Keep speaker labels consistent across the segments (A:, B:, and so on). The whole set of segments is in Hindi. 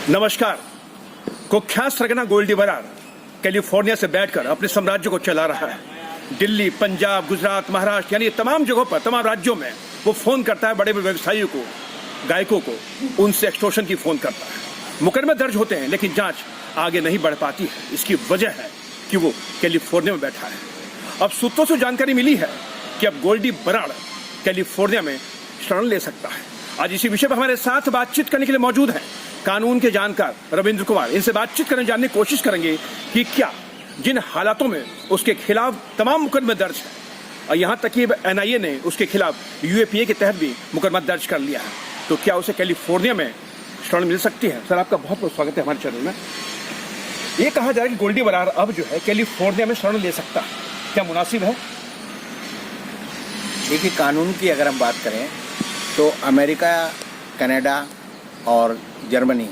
A: नमस्कार। कुख्यात सरगना गोल्डी बरार कैलिफोर्निया से बैठकर अपने साम्राज्य को चला रहा है। दिल्ली, पंजाब, गुजरात, महाराष्ट्र यानी तमाम जगहों पर, तमाम राज्यों में वो फोन करता है बड़े बड़े व्यवसायियों को, गायकों को, उनसे एक्सटॉर्शन की फोन करता है। मुकदमे दर्ज होते हैं लेकिन जांच आगे नहीं बढ़ पाती है। इसकी वजह है कि वो कैलिफोर्निया में बैठा है। अब सूत्रों से जानकारी मिली है कि अब गोल्डी बरार कैलिफोर्निया में शरण ले सकता है। आज इसी विषय पर हमारे साथ बातचीत करने के लिए मौजूद हैं कानून के जानकार रविंद्र कुमार। इनसे बातचीत करने जानने की कोशिश करेंगे कि क्या जिन हालातों में उसके खिलाफ तमाम मुकदमे दर्ज है, और यहाँ तक कि एनआईए ने उसके खिलाफ यूएपीए के तहत भी मुकदमा दर्ज कर लिया है, तो क्या उसे कैलिफोर्निया में शरण मिल सकती है? सर, आपका बहुत बहुत स्वागत है हमारे चैनल में। ये कहा जा रहा है कि गोल्डी बरार अब जो है कैलिफोर्निया में शरण ले सकता है, क्या मुनासिब है?
B: देखिए, कानून की अगर हम बात करें तो अमेरिका, कनाडा और जर्मनी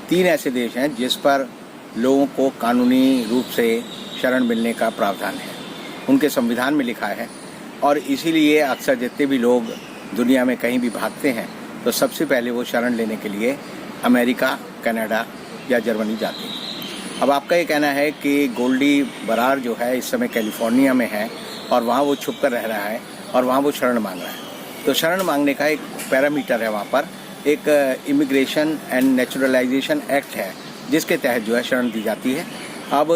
B: 3 ऐसे देश हैं जिस पर लोगों को कानूनी रूप से शरण मिलने का प्रावधान है, उनके संविधान में लिखा है। और इसीलिए अक्सर जितने भी लोग दुनिया में कहीं भी भागते हैं तो सबसे पहले वो शरण लेने के लिए अमेरिका, कनाडा या जर्मनी जाते हैं। अब आपका ये कहना है कि गोल्डी बरार जो है इस समय कैलिफोर्निया में है और वहाँ वो छुप कर रह रहा है और वहाँ वो शरण मांग रहा है। तो शरण मांगने का एक पैरामीटर है, वहाँ पर एक इमिग्रेशन एंड नेचुरलाइजेशन एक्ट है जिसके तहत जो है शरण दी जाती है। अब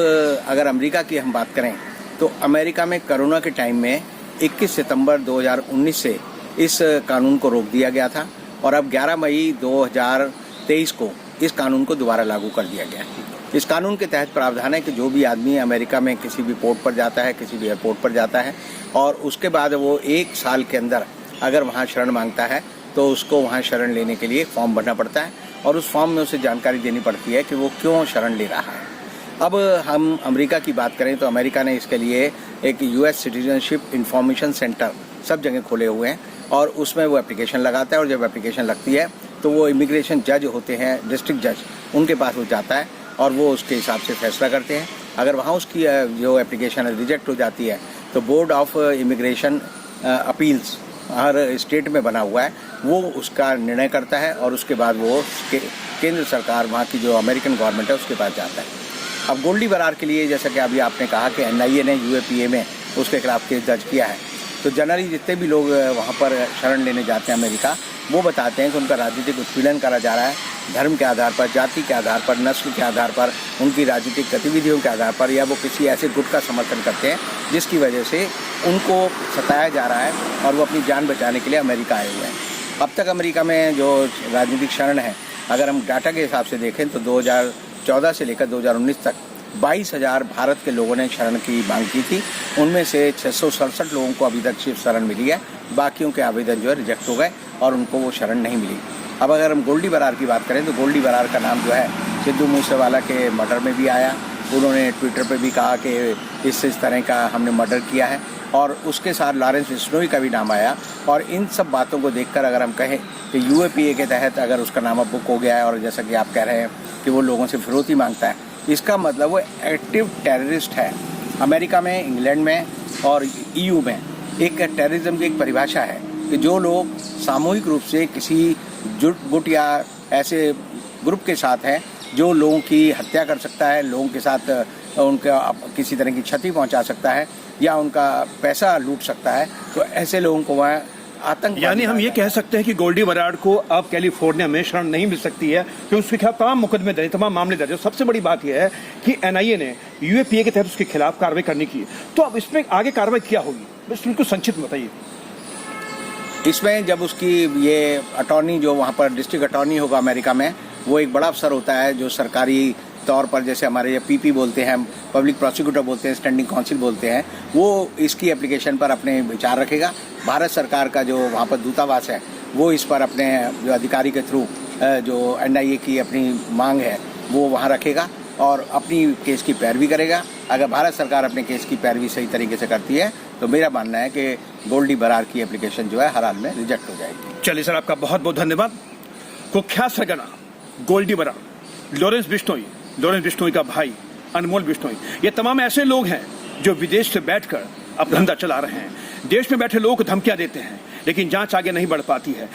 B: अगर अमेरिका की हम बात करें तो अमेरिका में कोरोना के टाइम में 21 सितंबर 2019 से इस कानून को रोक दिया गया था और अब 11 मई 2023 को इस कानून को दोबारा लागू कर दिया गया है। इस कानून के तहत प्रावधान है कि जो भी आदमी अमेरिका में किसी भी पोर्ट पर जाता है, किसी भी एयरपोर्ट पर जाता है और उसके बाद वो 1 साल के अंदर अगर वहाँ शरण मांगता है तो उसको वहाँ शरण लेने के लिए फॉर्म भरना पड़ता है और उस फॉर्म में उसे जानकारी देनी पड़ती है कि वो क्यों शरण ले रहा है। अब हम अमेरिका की बात करें तो अमेरिका ने इसके लिए एक यूएस सिटीजनशिप इंफॉर्मेशन सेंटर सब जगह खोले हुए हैं और उसमें वो एप्लीकेशन लगाता है और जब एप्लीकेशन लगती है तो वो इमिग्रेशन जज होते हैं, डिस्ट्रिक्ट जज, उनके पास वो जाता है और वो उसके हिसाब से फैसला करते हैं। अगर वहाँ उसकी जो एप्लीकेशन रिजेक्ट हो जाती है तो board of immigration appeals her state में बना हुआ है, वो उसका निर्णय करता है और उसके बाद वो केंद्र सरकार, वहाँ की जो अमेरिकन गवर्नमेंट है, उसके पास जाता है। अब गोल्डी बरार के लिए जैसा कि अभी आपने कहा कि एनआईए ने यूएपीए में उसके खिलाफ केस दर्ज किया है, तो जनरली जितने भी लोग वहाँ पर शरण लेने जाते हैं अमेरिका, वो बताते हैं कि उनका राजनीतिक उत्पीड़न करा जा रहा है, धर्म के आधार पर, जाति के आधार पर, नस्ल के आधार पर, उनकी राजनीतिक गतिविधियों के आधार पर, या वो किसी ऐसे गुट का समर्थन करते हैं जिसकी वजह से उनको सताया जा रहा है और वो अपनी जान बचाने के लिए अमेरिका आए हुए हैं। अब तक अमेरिका में जो राजनीतिक शरण है, अगर हम डाटा के हिसाब से देखें तो 2014 से लेकर 2019 तक 22,000 भारत के लोगों ने शरण की मांग की थी। उनमें से 667 लोगों को अभी तक सिर्फ शरण मिली है, बाकियों के आवेदन जो है रिजेक्ट हो गए और उनको वो शरण नहीं मिली। अब अगर हम गोल्डी बरार की बात करें तो गोल्डी बरार का नाम जो है सिद्धू मूसेवाला के मर्डर में भी आया। उन्होंने ट्विटर पे भी कहा कि इस तरह का हमने मर्डर किया है और उसके साथ लॉरेंस बिश्नोई का भी नाम आया। और इन सब बातों को देखकर अगर हम कहें कि यूएपीए के तहत अगर उसका नाम अब बुक हो गया है और जैसा कि आप कह रहे हैं कि वो लोगों से फिरौती मांगता है, इसका मतलब वो एक्टिव टेररिस्ट है। अमेरिका में, इंग्लैंड में और ईयू में एक टेररिज्म की एक परिभाषा है कि जो लोग सामूहिक रूप से किसी गुट या ऐसे ग्रुप के साथ हैं जो लोगों की हत्या कर सकता है, लोगों के साथ उनका किसी तरह की क्षति पहुंचा सकता है या उनका पैसा लूट सकता है, तो ऐसे लोगों को वह आतंक।
A: यानी हम ये कह सकते हैं कि गोल्डी बरार को अब कैलिफोर्निया में शरण नहीं मिल सकती है क्योंकि उसके खिलाफ तमाम मुकदमे दर्ज, तमाम मामले दर्ज। सबसे बड़ी बात यह है कि एनआईए ने यूएपीए के तहत उसके खिलाफ कार्रवाई करनी की, तो अब इसमें आगे कार्रवाई क्या होगी, बस बिल्कुल संक्षिप्त बताइए।
B: इसमें जब उसकी ये अटॉर्नी, जो वहाँ पर डिस्ट्रिक्ट अटॉर्नी होगा अमेरिका में, वो एक बड़ा अफसर होता है जो सरकारी तौर पर, जैसे हमारे पीपी बोलते हैं, पब्लिक प्रोसिक्यूटर बोलते हैं, स्टैंडिंग काउंसिल बोलते हैं, वो इसकी एप्लीकेशन पर अपने विचार रखेगा। भारत सरकार का जो वहाँ पर दूतावास है वो इस पर अपने जो अधिकारी के थ्रू जो एनआईए की अपनी मांग है वो वहाँ रखेगा और अपनी केस की पैरवी करेगा। अगर भारत सरकार अपने केस की पैरवी सही तरीके से करती है तो मेरा मानना है कि गोल्डी बरार की एप्लीकेशन जो है हर हाल में रिजेक्ट हो जाएगी।
A: चलिए सर, आपका बहुत बहुत धन्यवाद। कुख्यात सरगना गोल्डी बरार, लॉरेंस बिश्नोई का भाई अनमोल बिश्नोई, ये तमाम ऐसे लोग हैं जो विदेश से बैठकर अपना धंधा चला रहे हैं। देश में बैठे लोगों को धमकियां देते हैं लेकिन जांच आगे नहीं बढ़ पाती है।